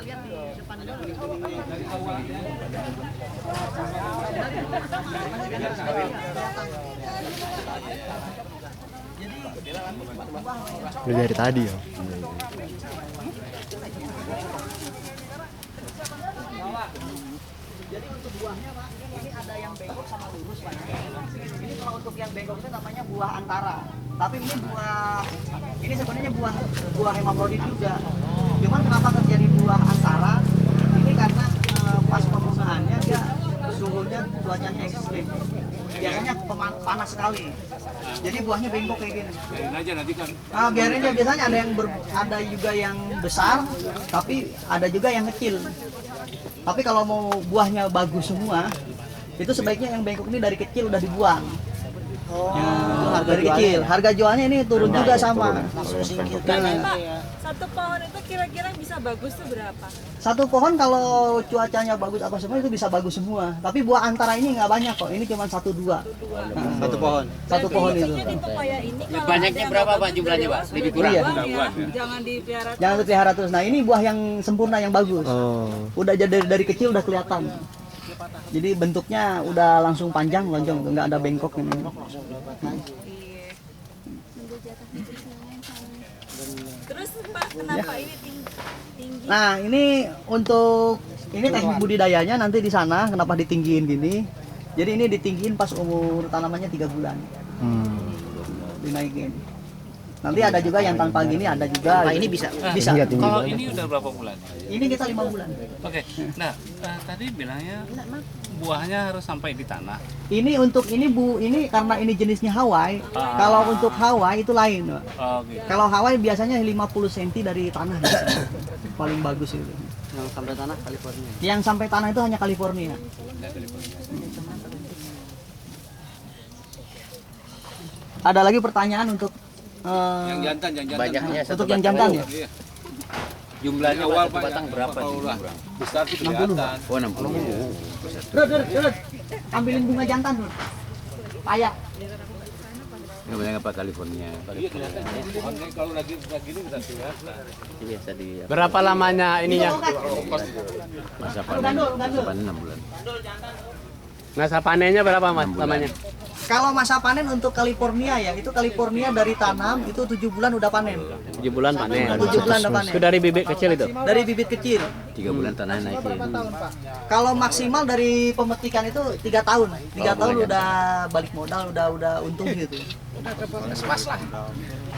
lihat di depan dulu. Udah dari tadi ya. Jadi untuk buahnya Pak, ini ada yang bengkok sama lurus Pak. Ini kalau untuk yang bengkok itu namanya buah antara. Tapi ini ini sebenarnya buah hemabrodit juga. Cuman kenapa terjadi buah antara? Ini karena pas penggunaannya dia suhunya cuacanya ekstrim. Biasanya panas sekali. Jadi buahnya bengkok kayak gini. Biarin aja nanti kan. Nah, biarin aja, biasanya ada juga yang besar, tapi ada juga yang kecil. Tapi kalau mau buahnya bagus semua, itu sebaiknya yang bengkok ini dari kecil udah dibuang. Ya, dari kecil. Harga jualnya ini turun juga sama. Satu pohon itu kira-kira bisa bagus tuh berapa? Satu pohon kalau cuacanya bagus apa semua itu bisa bagus semua. Tapi buah antara ini nggak banyak kok. Ini cuma 1-2. Satu pohon. Satu pohon itu. Biasanya di pepaya ini kalau Banyaknya ada berapa yang Pak jumlahnya Pak? Lebih kurang. Iya. buang ya, jangan dipelihara. Jangan dipelihara terus. Nah ini buah yang sempurna yang bagus. Oh. Udah jadi dari kecil udah kelihatan. Jadi bentuknya udah langsung panjang lonjong, nggak ada bengkok ini. Iya. Terus Pak, kenapa ini tinggi? Nah ini untuk teknik budidayanya nanti di sana kenapa ditinggiin gini. Jadi ini ditinggiin pas umur tanamannya 3 bulan. Dinaikin. Nanti ada juga yang tanpa gini, ada juga. Nah, ini bisa. Bisa. Kalau ini udah berapa bulan? Ini kita 5 bulan. Oke. Nah, tadi bilangnya buahnya harus sampai di tanah. Ini untuk ini karena ini jenisnya Hawaii. Kalau untuk Hawaii itu lain, Pak. Oh, gitu. Kalau Hawaii biasanya 50 cm dari tanah. Paling bagus itu. Yang sampai tanah California. Yang sampai tanah itu hanya California. Ada lagi pertanyaan untuk Yang jantan. Banyaknya satu untuk yang jantan ya? Iya. Jumlahnya awal satu batang berapa jumlah? Besar sih kelihatan. Oh 60. Dud. Ambilin bunga jantan, Dud. Paya. Nggak banyak apa California. Iya kelihatan. Pohonnya kalau lagi begini bisa kelihatan. Biasa di Berapa lamanya ininya? masa panen. Masa panen 6 bulan. Masa panennya berapa Mas lamanya? Kalau masa panen untuk California ya, itu California dari tanam itu 7 bulan udah panen. 7 bulan panen. 7 bulan udah panen. Itu dari bibit kecil itu. Dari bibit kecil. 3 bulan tanahnya naikin. Kalau maksimal dari pemetikan itu 3 tahun. 3 tahun udah balik modal, udah untung gitu. Pas lah.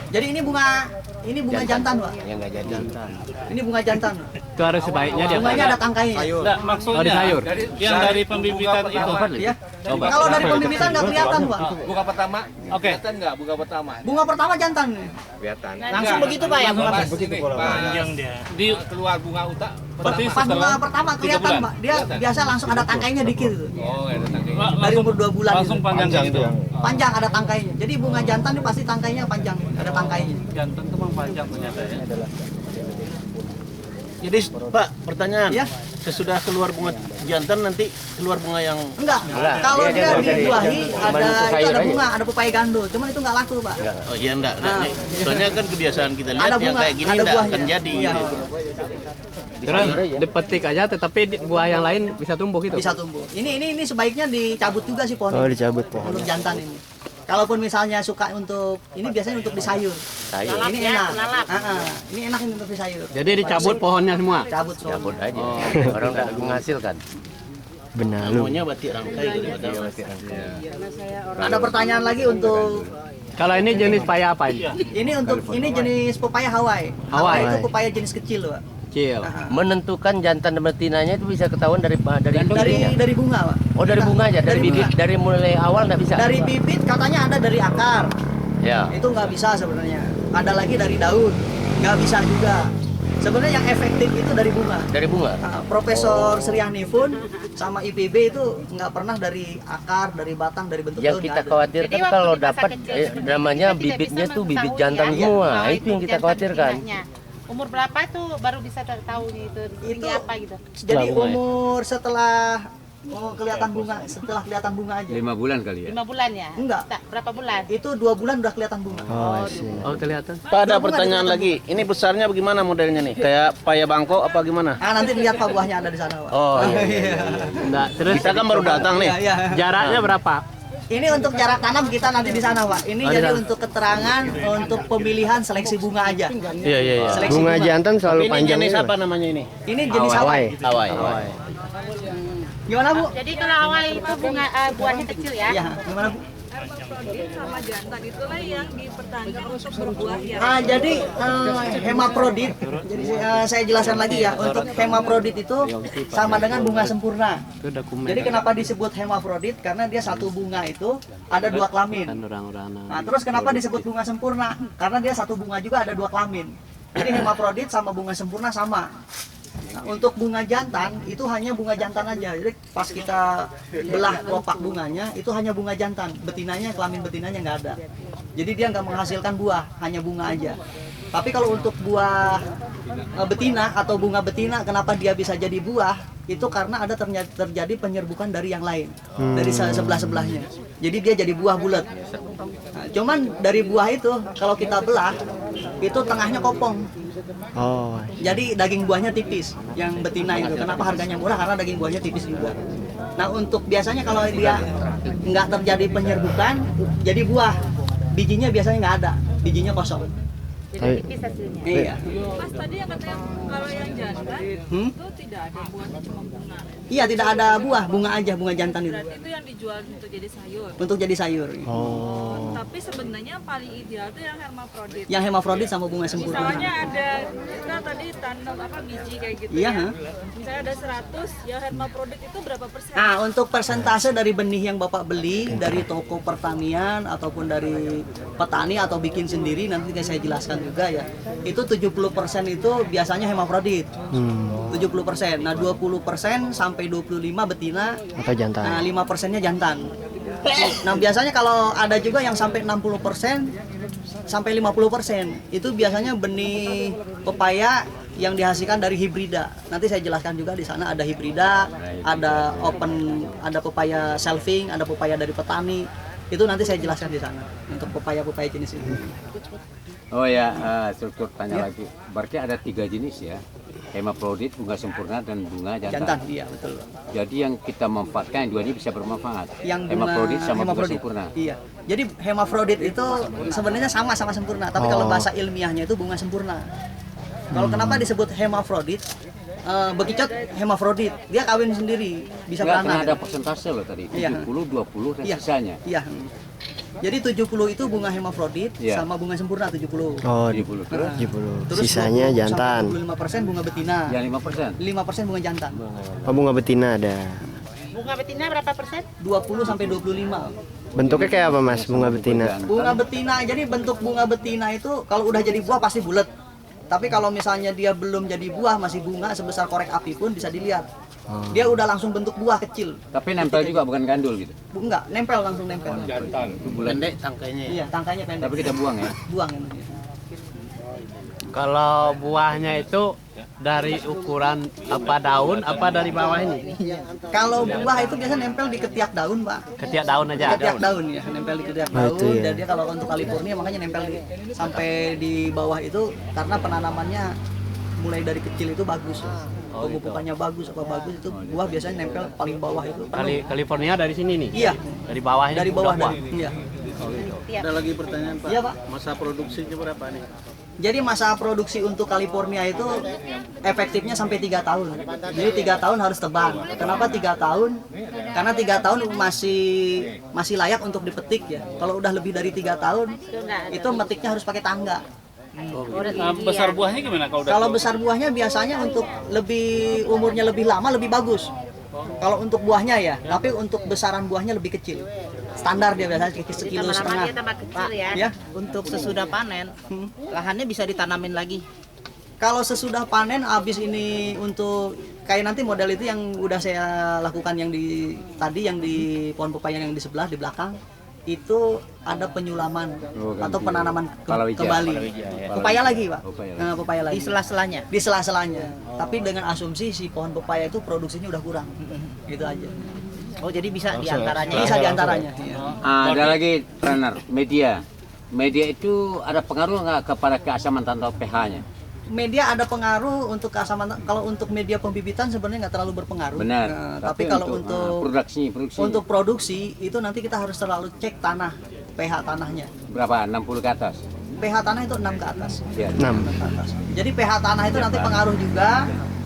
Jadi ini bunga jantan, Pak. Yang nggak jadi jantan. Ini bunga jantan. Itu harus sebaiknya dia. Bunganya ada tangkainya. Enggak, maksudnya Oh, di sayur. yang dari pembibitan itu. Ya. Kalau dari pembibitan nggak kelihatan, Pak. Bunga pertama. Oke. Kelihatan nggak bunga pertama? Bunga pertama jantan. Kelihatan. Langsung begitu, Pak ya, bunga. Begitu panjang dia. Di keluar bunga utak. Berarti Pas bunga pertama 3 kelihatan, bulan. Pak. Dia biasa langsung ada tangkainya dikit gitu. Oh, ada tangkainya. Dari umur 2 bulan. Langsung gitu. panjang gitu. Panjang ada tangkainya. Jadi bunga jantan itu pasti tangkainya panjang, ada tangkainya. Jantan tuh memang panjang ternyata ya. Jadi Pak, pertanyaan. Ya. Sesudah keluar bunga jantan nanti keluar bunga yang Enggak. Kalau dia dibuahi ada pepaya gandul, cuman itu enggak laku, Pak. oh iya enggak. Soalnya kan kebiasaan kita lihat Ada yang bunga, kayak gini ada enggak buahnya. akan jadi Iya. gitu. Terus dipetik aja tetapi buah yang lain bisa tumbuh gitu. Bisa tumbuh. Ini sebaiknya dicabut juga sih pohon. Oh, dicabut pohon. Untuk jantan ini. Kalaupun misalnya suka untuk ini biasanya untuk disayur. Sayur. Ini enak. Ini enak ini untuk disayur. Jadi dicabut pohonnya semua. Cabut semua. Cabut aja. Orang enggak menghasilkan. Benar. Namanya batik rangkai daripada Ada pertanyaan lagi untuk Kalau ini jenis paya apa ini? ini jenis pepaya Hawaii. Hawaii. Itu pepaya jenis kecil, Pak. Kecil. Menentukan jantan dan betinanya itu bisa ketahuan dari bibitnya. Dari bunga, Pak. Oh dari bunga aja, dari Dari bibit, bunga. dari mulai awal nggak bisa. Dari bibit katanya ada dari akar. Ya. Itu nggak bisa sebenarnya. Ada lagi dari daun, nggak bisa juga. Sebenarnya yang efektif itu dari bunga. Dari bunga. Nah, Profesor Sri Hanifun sama IPB itu nggak pernah dari akar, dari batang, dari bentuk Yang daun. kita nggak ada. khawatirkan Jadi waktu kalau kita dapat kecil, namanya kita tidak bibitnya bisa tuh bibit mengetahui jantan ya. semua. Oh, Itu yang kita jantan khawatirkan. betinanya. Umur berapa tuh baru bisa tahu gitu tinggi Itu- apa gitu? Jadi umur setelah Oh, kelihatan bunga setelah kelihatan bunga aja. 5 bulan kali ya. 5 bulan ya? Enggak. Berapa bulan? Itu 2 bulan udah kelihatan bunga. Oh, kelihatan. Pak, ada pertanyaan lagi. Ini besarnya bagaimana modelnya nih? Kayak paya bangkok apa gimana? Ah, nanti lihat Pak buahnya ada di sana, Pak. Oh iya. Enggak, terus Kita kan baru datang nih. Iya, iya. jaraknya berapa? Ini untuk jarak tanam kita nanti di sana, Pak. Ini Oh, jadi di sana. untuk keterangan untuk pemilihan seleksi bunga aja. Iya iya iya. Seleksi Bunga jantan selalu Ini panjang jenis itu. apa namanya ini? Ini jenis Hawai. Hawai. Hawai. Gimana, Bu? Jadi kalau awal itu bunga buahnya kecil ya? Iya, gimana, Bu? Hermafrodit sama jantan itulah yang dipertahankan untuk berbuah ya. Jadi hemafrodit. Jadi saya jelaskan lagi ya. Untuk hemafrodit itu sama dengan bunga sempurna. Itu dokumen Jadi kenapa disebut hemafrodit? Karena dia satu bunga itu ada 2 kelamin. kan orang-orang. Nah, terus kenapa disebut bunga sempurna? Karena dia satu bunga juga ada 2 kelamin. Jadi hemafrodit sama bunga sempurna sama. Nah, untuk bunga jantan itu hanya bunga jantan aja. Jadi pas kita belah kelopak bunganya itu hanya bunga jantan. Betinanya, kelamin betinanya nggak ada. Jadi dia nggak menghasilkan buah, hanya bunga aja. Tapi kalau untuk buah betina atau bunga betina, kenapa dia bisa jadi buah? Itu karena ada terjadi penyerbukan dari yang lain, dari sebelah-sebelahnya. Jadi dia jadi buah bulat. Nah, cuman dari buah itu kalau kita belah, itu tengahnya kopong. Oh, Jadi daging buahnya tipis, yang betina itu. Kenapa harganya murah? Karena daging buahnya tipis juga. Nah, untuk biasanya kalau dia nggak terjadi penyerbukan, jadi buah. Bijinya biasanya nggak ada, bijinya kosong. Jadi tipis hasilnya. Iya. Mas tadi yang katanya kalau yang jantan Hmm? itu tidak ada buahnya, cuma bunga. Iya, tidak ada buah, bunga aja, bunga jantan itu. Berarti itu yang dijual untuk jadi sayur. Untuk jadi sayur. oh, Tapi sebenarnya paling ideal itu yang hermafrodit. Yang hemafrodit sama bunga sempurna. Misalnya ada kita tadi tanam apa biji kayak gitu Iya, ya. ha? Misalnya ada 100, yang hermafrodit itu berapa persen? Nah, untuk persentase dari benih yang Bapak beli dari toko pertanian ataupun dari petani atau bikin sendiri, nanti saya jelaskan juga ya. Itu 70% itu biasanya hemafrodit. 70%. Nah, 20% sampai 25 betina, atau jantan. nah 5%-nya jantan. Nah, biasanya kalau ada juga yang sampai 60% sampai 50%, itu biasanya benih pepaya yang dihasilkan dari hibrida. Nanti saya jelaskan juga di sana ada hibrida, ada open, ada pepaya selfing, ada pepaya dari petani. Itu nanti saya jelaskan di sana untuk pepaya-pepaya jenis ini. Oh ya, struktur tanya lagi. Berarti ada 3 jenis ya. Hemafrodit, bunga sempurna, dan bunga jantan. Jantan, iya betul. Jadi yang kita manfaatkan yang 2 ini bisa bermanfaat. Yang bunga Hemafrodit sama bunga hemafrodit. sempurna. Iya. Jadi hemafrodit itu sebenarnya sama-sama sempurna, tapi kalau bahasa ilmiahnya itu bunga sempurna. Kalau kenapa disebut hemafrodit? Bekicot hemafrodit, dia kawin sendiri, bisa Enggak, karena beranak. ada persentase loh tadi. Iya. 70, 20 dan Iya. sisanya. Iya. Jadi 70 itu bunga hemafrodit Iya. sama bunga sempurna 70. Oh, 70 terus. 70. Terus Sisanya 20 jantan. sampai 25% bunga betina. Yang 5%. 5% bunga jantan. Oh, bunga betina ada. Bunga betina berapa persen? 20 sampai 25. Bentuknya kayak apa, Mas? Bunga betina. Bunga betina, jadi bentuk bunga betina itu kalau udah jadi buah pasti bulat. Tapi kalau misalnya dia belum jadi buah, masih bunga sebesar korek api pun bisa dilihat. Dia udah langsung bentuk buah kecil. Tapi nempel juga bukan gandul gitu. Enggak, nempel langsung nempel. Pendek tangkainya ya. Iya, tangkainya pendek. Tapi kita buang ya. Buang emang. Kalau buahnya itu dari ukuran apa daun apa dari bawah ini? Kalau buah itu biasa nempel di ketiak daun, Pak. Ketiak daun aja. Ketiak daun ya, nempel di ketiak Oh, itu daun. ya. Dan dia kalau untuk California makanya nempel sampai di bawah itu karena penanamannya mulai dari kecil itu bagus. Pemupukannya bagus, apa bagus itu buah biasanya nempel paling bawah itu. California dari sini nih. Iya, Dari bawahnya. dari bawah udah buah. dari. Iya. Ada lagi pertanyaan Pak. Iya, Pak. Masa produksinya berapa nih? Jadi masa produksi untuk California itu efektifnya sampai 3 tahun. Jadi 3 tahun harus tebang. Kenapa 3 tahun? Karena 3 tahun masih layak untuk dipetik ya. Kalau udah lebih dari 3 tahun, itu metiknya harus pakai tangga. Nah, besar buahnya gimana kalau udah Kalau tua? besar buahnya biasanya untuk umurnya lebih lama lebih bagus. Kalau untuk buahnya ya, tapi untuk besaran buahnya lebih kecil. Standar dia biasanya sekilo Lama-lama setengah. dia tambah kecil ya. Ya, Untuk sesudah panen, lahannya bisa ditanamin lagi. kalau sesudah panen habis ini untuk kayak nanti model itu yang udah saya lakukan yang di tadi yang di pohon pepaya yang di sebelah di belakang itu ada penyulaman Oh, ganti. atau penanaman Palawija. kembali. Pepaya lagi, Pak. Pepaya lagi. Nah, pepaya lagi. Di sela-selanya. Di sela-selanya. Tapi dengan asumsi si pohon pepaya itu produksinya udah kurang. Gitu aja. Oh, jadi bisa diantaranya. Bisa diantaranya. Iya. Ada lagi trainer media. Media itu ada pengaruh nggak kepada keasaman atau pH-nya? Media ada pengaruh untuk keasaman. Kalau untuk media pembibitan sebenarnya nggak terlalu berpengaruh. Benar. Nah, tapi kalau untuk produksi untuk produksi itu nanti kita harus selalu cek tanah, pH tanahnya. berapa? 60 ke atas. pH tanah itu 6 ke atas. Ya. 6. Ke atas. Jadi pH tanah itu nanti pengaruh juga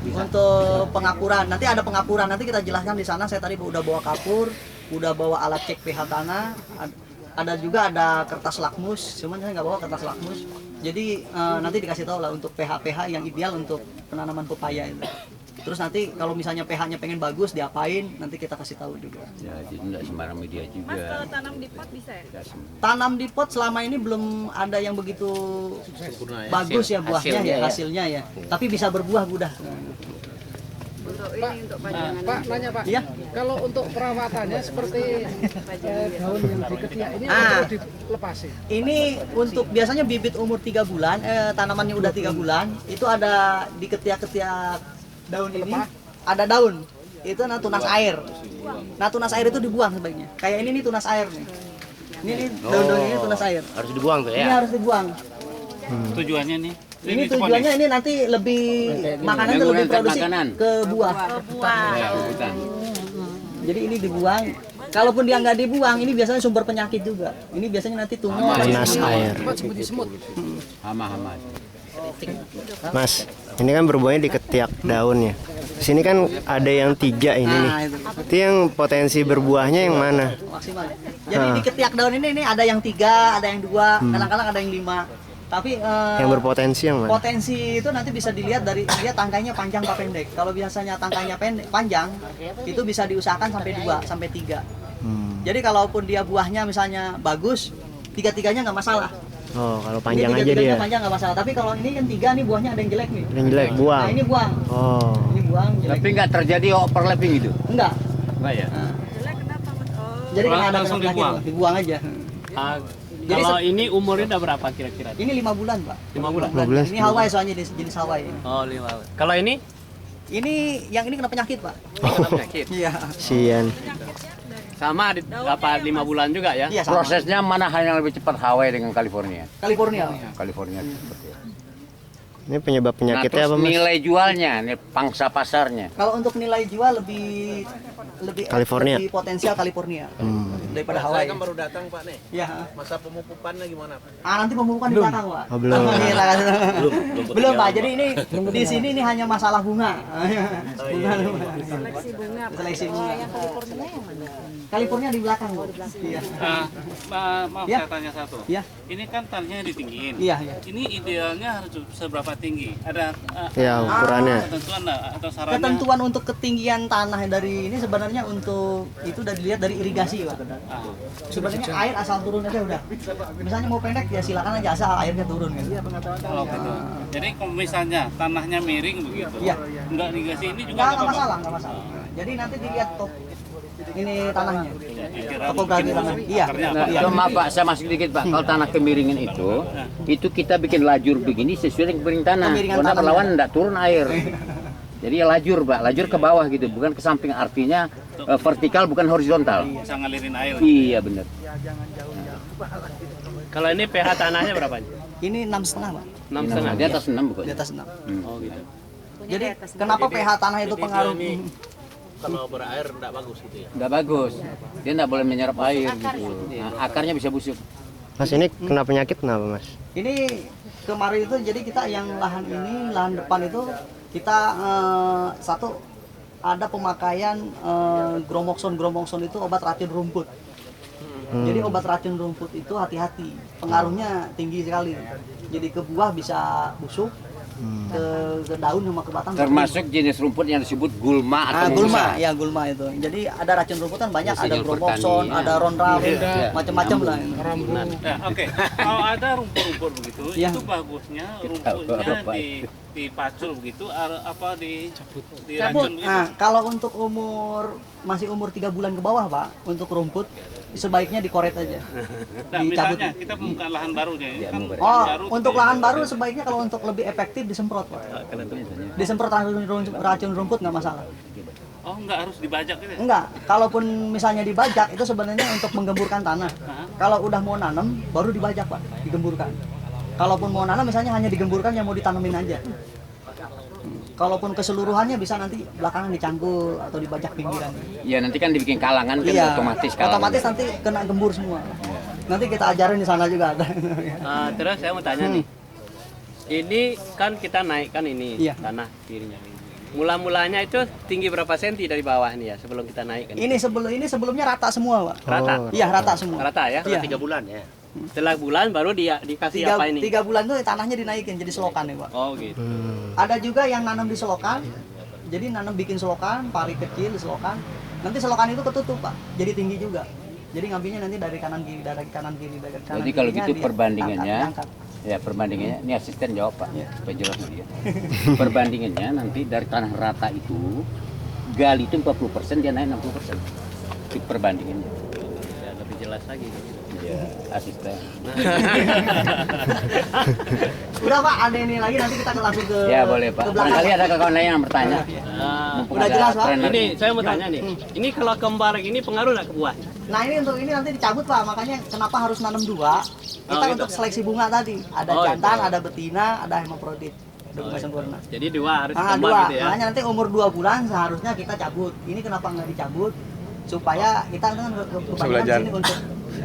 untuk pengapuran. Nanti ada pengapuran. Nanti kita jelaskan di sana. Saya tadi udah bawa kapur, udah bawa alat cek pH tanah. Ada juga ada kertas lakmus. Cuman saya nggak bawa kertas lakmus. Jadi nanti dikasih tahu lah untuk pH yang ideal untuk penanaman pepaya itu. Terus nanti kalau misalnya pH-nya pengen bagus diapain, nanti kita kasih tahu juga. Ya, jadi nggak sembarang media Mas, juga. kalau tanam di pot bisa ya? Nggak sembarang. Tanam di pot selama ini belum ada yang begitu bagus ya buahnya ya, hasilnya ya. Tapi bisa berbuah udah. Untuk ini untuk pajangan. Pak, nanya Pak. Iya. Kalau untuk perawatannya seperti daun yang diketiak ini Ah. perlu dilepasin. Ini untuk biasanya bibit umur 3 bulan, tanamannya udah 3 bulan, itu ada di ketiak-ketiak daun ini, ada daun. Itu tunas air. Nah, tunas air itu dibuang sebaiknya. Kayak ini nih tunas air nih. Ini nih daun-daun ini tunas air. Harus dibuang tuh Ini ya. harus dibuang. Tujuannya nih. Ini tujuannya ini nanti lebih makanan itu lebih Menggunakan produksi makanan. ke buah. Ya, hutan. Jadi ini dibuang. Kalaupun dia nggak dibuang, ini biasanya sumber penyakit juga. Ini biasanya nanti tumor. Tunas air. Hama-hama. Mas, ini kan berbuahnya di ketiak daunnya. Di sini kan ada yang 3 ini nih. Nah, itu Itu yang potensi berbuahnya yang mana? maksimal. Jadi di ketiak daun ini ada yang 3, ada yang 2, kadang-kadang ada yang 5. Tapi Yang berpotensi yang mana? potensi itu nanti bisa dilihat dari dia tangkainya panjang apa pendek. Kalau biasanya tangkainya panjang, itu bisa diusahakan sampai 2 sampai 3. Jadi kalaupun dia buahnya misalnya bagus, 3-tiganya nggak masalah. Oh, kalau Ini panjang aja tiga-tiganya dia. panjang nggak masalah. Tapi kalau ini kan 3 nih buahnya ada yang jelek nih. Yang jelek buang. Nah ini buang, Oh. ini buang jelek. Tapi nggak terjadi overlapping itu. Enggak. Enggak ya? Jelek kenapa Mas? Oh, Jadi karena ada Langsung penyakit, dibuang? dibuang aja. Jadi Kalau ini umurnya udah berapa kira-kira? ini 5 bulan, Pak. 5 bulan? 15. Ini Hawaii soalnya jenis Hawaii ini. Oh, 5 bulan. Kalau ini? Ini yang ini kena penyakit, Pak. Kena penyakit. Iya. Sian. Sama apa 5 bulan juga ya? Iya, sama. Prosesnya mana hal yang lebih cepat Hawaii dengan California? California. California seperti itu. Ini penyebab Nah, penyakitnya terus apa, Mas? nilai jualnya, nih pangsa pasarnya. Kalau untuk nilai jual lebih California. lebih potensial California daripada Hawaii. Saya kan baru datang Pak nih. Iya. Masa pemupukannya gimana Pak? Nanti pemupukan di belakang, Pak. Oh, belum. Belum, Pak. Jadi ini di sini ini hanya masalah bunga. Bunga. seleksi bunga. Seleksi bunga. Yang California yang mana? California di belakang, Bu. Iya. Maaf Ya. saya tanya satu. Iya. Ini kan tanahnya ditinggiin. Iya, iya. Ini idealnya harus seberapa tinggi? Ada Ya, ukurannya. ketentuan nggak atau sarannya? Ketentuan untuk ketinggian tanah dari ini sebenarnya untuk itu udah dilihat dari irigasi, Pak. Sebenarnya air asal turun aja udah. Misalnya mau pendek ya silakan aja asal airnya turun gitu. Oh, gitu. Jadi kalau misalnya tanahnya miring begitu, Iya. nggak irigasi ini juga Nggak apa-apa? masalah, nggak masalah. Jadi nanti dilihat top ini tanahnya. Kira-kira Topografi mungkin tanah. Iya. akarnya Nah, Iya. cuma Pak, saya masuk dikit Pak. Kalau tanah kemiringan itu kita bikin lajur begini sesuai dengan kemiring tanah. Kemiringan Karena tanahnya. perlawan enggak turun air. Jadi ya lajur Pak, lajur ke bawah gitu, bukan ke samping. Artinya vertikal bukan horizontal. bisa ngalirin air. Iya benar. Kalau ini pH tanahnya berapa? Ini 6,5, Pak. 6,5. Di atas 6 bukan? Di atas 6. Oh, gitu. Jadi kenapa pH tanah itu pengaruh? Kalau berair enggak bagus gitu ya. Enggak bagus. Dia enggak boleh menyerap air gitu. Nah, akarnya bisa busuk. Mas, ini kena penyakit kenapa, Mas? Ini kemarin itu jadi kita yang lahan ini, lahan depan itu kita satu ada pemakaian Gromoxon itu obat racun rumput. Jadi obat racun rumput itu hati-hati, pengaruhnya tinggi sekali. Jadi ke buah bisa busuk, ke daun sama ke batang. Termasuk jenis rumput yang disebut gulma atau Gulma, musa. ya gulma itu. Jadi ada racun rumput kan banyak, ada Sinyal Gromoxon, pertanian. ada Ronral, Iya. macam-macam lah. Ya, oke. Kalau ada rumput-rumput begitu, Iya. itu bagusnya rumputnya dipacul begitu, apa diracun begitu. Nah, kalau untuk masih umur 3 bulan ke bawah, Pak, untuk rumput sebaiknya dikoret aja. Nah, Dicabut. misalnya kita membuka lahan baru nih. Ya, Kan mau Oh, baru untuk gitu ya. lahan baru sebaiknya kalau untuk lebih efektif disemprot, Pak. Disemprot racun rumput nggak masalah. Oh, nggak harus dibajak gitu ya? Enggak, kalaupun misalnya dibajak itu sebenarnya untuk menggemburkan tanah. Kalau udah mau nanam baru dibajak, Pak, digemburkan. Kalaupun mau nanam misalnya hanya digemburkan yang mau ditanemin aja. Kalaupun keseluruhannya bisa nanti belakangan dicangkul atau dibajak pinggiran. Ya nanti kan dibikin kalangan kan Iya, otomatis kalangan. otomatis nanti kena gembur semua. Nanti kita ajarin di sana juga ada. Terus saya mau tanya nih. Ini kan kita naikkan ini Iya. tanah kirinya. Mula-mulanya itu tinggi berapa senti dari bawah nih ya sebelum kita naikkan? Ini sebelumnya rata semua, Pak. Rata. Iya, rata semua. Rata ya? Iya. 3 bulan ya. Setelah bulan baru dia dikasih apa ini? 3 bulan tuh tanahnya dinaikin jadi selokan ya, Pak. Oh gitu. Ada juga yang nanam di selokan. Jadi nanam bikin selokan, pari kecil di selokan. Nanti selokan itu ketutup, Pak. Jadi tinggi juga. Jadi ngambilnya nanti dari kanan kiri, dari kanan kiri, dari kanan. Jadi kalau kirinya gitu dia perbandingannya, angkat. ya perbandingannya, ini asisten jawab Pak, Iya. supaya jelas dia. Perbandingannya nanti dari tanah rata itu, gali itu 40%, dia naik 60%. Itu perbandingannya. Ya, lebih jelas lagi. Ya, asisten. Udah, Pak, ada ini lagi nanti kita langsung ke Ya boleh Pak. ke belakang. Barangkali ada kawan lain yang bertanya. Mumpung Udah ada jelas, Pak. trainer. Ini saya mau tanya nih. Ini kalau kembar ini pengaruh nggak ke buah? Nah, ini untuk ini nanti dicabut, Pak. Makanya kenapa harus nanam 2? Kita Oh, gitu. untuk seleksi bunga tadi. Ada Oh, jantan, gitu. ada betina, ada hemofrodit. Ada bunga sempurna. Jadi 2 harus Ah, kembar 2. gitu ya. Makanya nanti umur 2 bulan seharusnya kita cabut. Ini kenapa nggak dicabut? Supaya kita kan kebanyakan sini untuk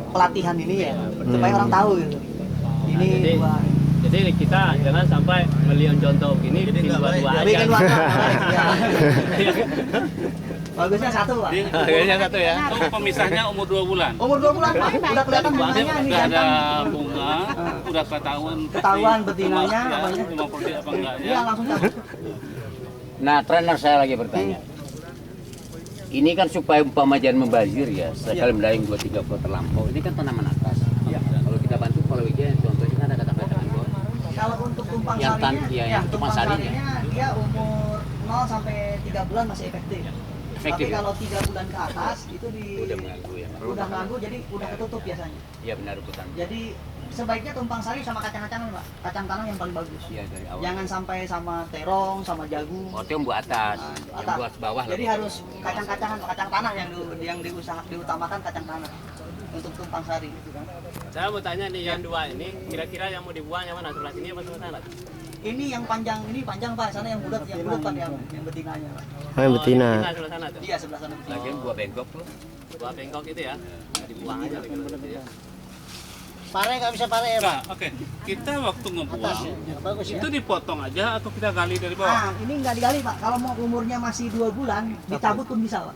pelatihan ini ya, supaya orang tahu gitu. Ini jadi- dua. Jadi kita jangan sampai melihat contoh begini bikin dua-dua aja. Bikin dua. Ya. Bagusnya 1, Pak. Harganya satu ya. Oh, pemisahnya umur 2 bulan. Umur 2 bulan, Pak. Udah kelihatan Udah bunganya ini ada jantan. bunga, udah ketahuan. Ketahuan betinanya, ya, apanya. 50 apa enggaknya. Iya, langsung cabut. Nah, trainer saya lagi bertanya. Ini kan supaya umpama jangan membazir ya, sekali mendaing 2-3 pot terlampau. Ini kan tanaman atas. Kalau kita bantu kalau weekend, contohnya kan ada kata-kata bawah. Kalau untuk tumpang Yang tan- sarinya, iya, yang tumpang sarinya. dia umur 0 sampai 3 bulan masih efektif. Efektif, Tapi ya? kalau 3 bulan ke atas itu Udah mengganggu ya. udah ganggu, jadi udah ketutup biasanya. Iya benar betul. Jadi sebaiknya tumpang sari sama kacang-kacangan, Pak. Kacang tanah yang paling bagus. Iya dari awal. Jangan sampai sama terong, sama jagung. Oh, itu yang buat atas, yang Atas. buat bawah Jadi lah. harus kacang-kacangan, kacang tanah yang diutamakan kacang tanah untuk tumpang sari. Saya mau tanya nih yang 2 ini kira-kira yang mau dibuang yang mana, sebelah sini apa sebelah sana? Ini yang panjang, ini panjang, Pak. Sana yang bulat Pak, yang betinanya, Pak. Oh, yang betina. Betina sebelah sana tuh. Iya, sebelah sana. Lagian buah bengkok tuh. Buah bengkok itu ya. Dibuang aja gitu ya. Pare nggak bisa pare ya, Pak? Nah, oke. Kita waktu ngebuang, Bagus ya. itu dipotong aja atau kita gali dari bawah? Nah, ini nggak digali, Pak. Kalau mau umurnya masih 2 bulan, dicabut pun bisa, Pak.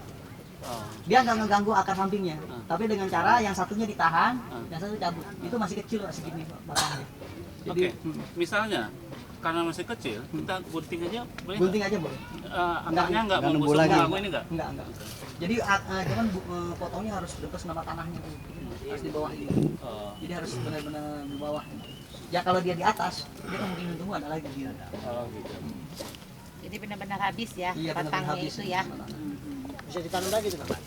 Dia nggak ngeganggu akar sampingnya. Tapi dengan cara yang satunya ditahan, yang satu cabut. Itu masih kecil, Pak, segini, Pak, batangnya. Jadi, Oke. Misalnya karena masih kecil, kita gunting aja boleh? nggak? gunting aja boleh. Akarnya nggak nggak membusuk lagi. mengganggu ini nggak? Enggak. Jadi cuman potongnya harus dekat sama tanahnya tuh. Harus di bawah ini. Oh. Jadi harus benar-benar di bawah. Ya kalau dia di atas, dia kemungkinan tumbuh ada lagi. Oh, gitu. Jadi benar-benar habis ya, Iya, benar-benar batangnya habis. itu ya. Bisa ditanam lagi tuh, Pak.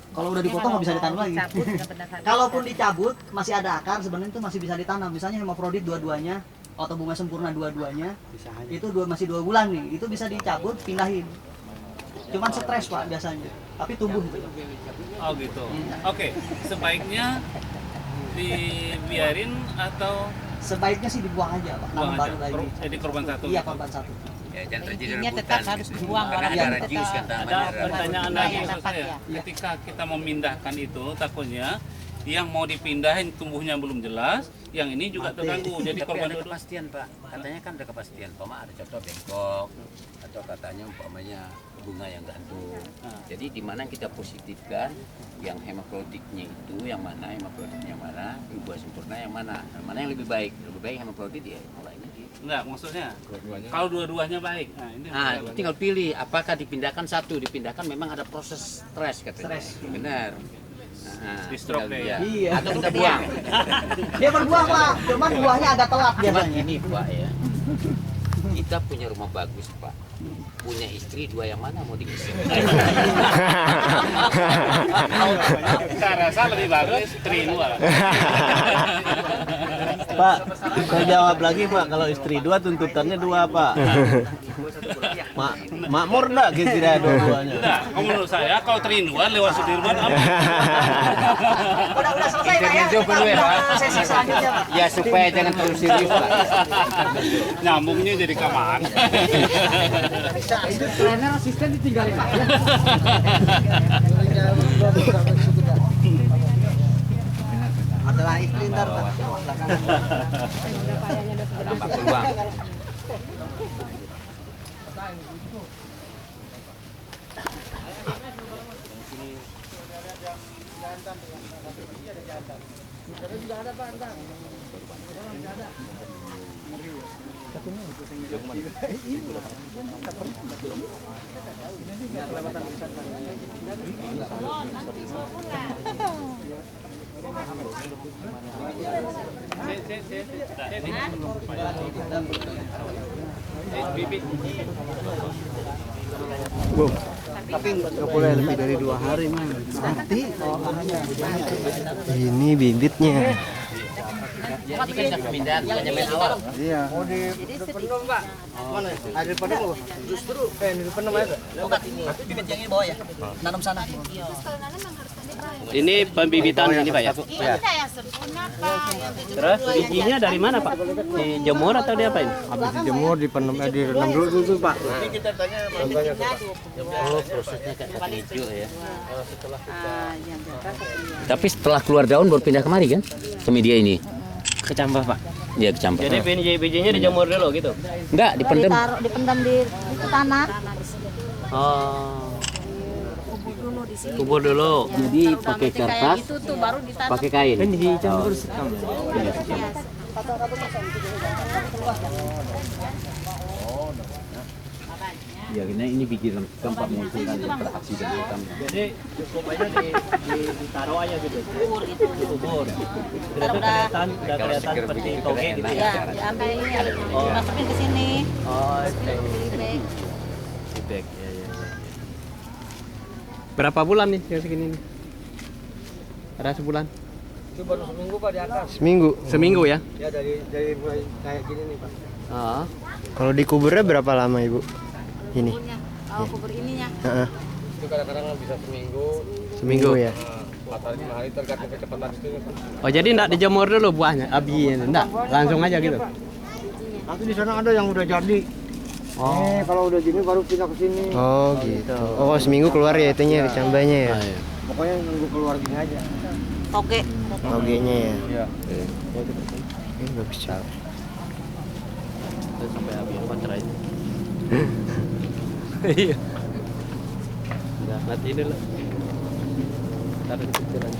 Kalau udah dipotong nggak bisa ditanam lagi. Dicabut, benar-benar habis. Kalaupun dicabut masih ada akar, sebenarnya itu masih bisa ditanam. Misalnya hemofrodit dua-duanya atau bunga sempurna dua-duanya. Itu masih 2 bulan nih. Itu bisa dicabut, pindahin. Cuman stres, Pak, biasanya. Tapi tumbuh gitu. Oh gitu. Oke. Sebaiknya dibiarin atau Sebaiknya sih dibuang aja, Pak. buang Tanam aja? baru lagi. Jadi korban satu. Iya, gitu. korban satu. Ya jangan terjadi Intinya rebutan tetap harus gitu. dibuang, Karena orang ada yang radius kan tetap- tanaman Ada ada pertanyaan Nah, lagi yang maksud dapat saya. ya. Ketika kita memindahkan itu, takutnya yang mau dipindahin tumbuhnya belum jelas, yang ini juga terganggu. Jadi Tapi korban ada kepastian Pak, katanya kan ada kepastian. Umpama ada contoh bengkok, atau katanya umpamanya bunga yang gantung. Jadi di mana kita positifkan yang hemofroditnya itu yang mana, hemofroditnya yang mana, buah sempurna yang mana, mana yang lebih baik hemofrodit ya mulainya gitu. enggak maksudnya. Kalau dua-duanya baik. Nah, ini Nah, tinggal pilih apakah dipindahkan satu, dipindahkan memang ada proses stres katanya. Benar. Nah, Di stroke tinggal deh ya. dia. Iya. Atau kita buang. Dia berbuah, Pak. Cuman buahnya agak telat Cuma biasanya. gini Pak ya, kita punya rumah bagus Pak. punya istri 2 yang mana mau diisi? Saya rasa lebih bagus istri 2. Pak, saya jawab lagi Pak, kalau istri 2 tuntutannya 2 Pak. Makmur enggak kira-kira dua-duanya? Nah, kalau menurut saya kalau Trinuan lewat Sudirman apa? Udah selesai Pak ya. Kita dulu ya, Pak. Sesi selanjutnya Pak. Ya supaya jangan terlalu serius Pak. Nyambungnya jadi kaman. Trainer asisten ditinggalin Pak. Adalah istri ntar Pak. Tambah peluang. Tapi nggak boleh lebih dari 2 hari mah. Nanti Ini bibitnya. Ini kan sudah pemindahan, bukan nyampe awal. iya. Mau di depan Pak. Mana? Ada di depan dulu. Justru di depan ada. Bukan ini. Bibit yang ini bawa ya. Nanam sana. Ini pembibitan ini Pak ya? Iya, yang sempurna Pak. Terus bijinya dari mana Pak? Dijemur atau diapain? Habis dijemur, dipenem dulu Pak. Oh, prosesnya kayak kacang hijau ya. Yang biasa katanya. Tapi setelah keluar daun baru pindah kemari kan? Ke media ini. Kecambah Pak. Dia kecampur. Jadi bijinya dijemur dulu gitu? Enggak, dipendam. Dipendam di tanah. Oh, Kubur dulu di sini. kubur dulu. Jadi pakai Kayak kertas, gitu tuh baru ditanam. pakai kain. Kan dicampur Ya, ini biji tempat mengumpulkan interaksi dari kami. Jadi pokoknya ditaruh aja gitu. Kubur itu. Kubur. Ntar udah Udah kelihatan seperti toge gitu. ya diambil masukin ke sini. Oh, Di bag. feedback. Ya, ya, ya. Berapa bulan nih yang segini nih? Ada sebulan? Itu baru seminggu Pak di atas. Seminggu. Seminggu ya? Ya dari mulai kayak gini nih Pak. Oh. Kalau dikuburnya berapa lama Ibu? Ini. Kuburnya. Oh, kubur ininya. Heeh. Itu kadang-kadang bisa seminggu. Seminggu ya. 4 hari 5 hari tergantung kecepatan istrinya Pak. Oh, jadi enggak dijemur dulu buahnya, abinya enggak? Langsung aja gitu. Nanti di sana ada yang udah jadi. Oh. Kalau udah gini baru pindah ke sini. Oh gitu. Oh seminggu keluar ya itunya dicambahnya ya. Ah, iya. Pokoknya nunggu keluar gini aja. Toge. Togenya ya. Iya. Ini bagus sekali. Terus sampai habis pacar aja. Iya. Udah mati dulu. Taruh di situ lagi.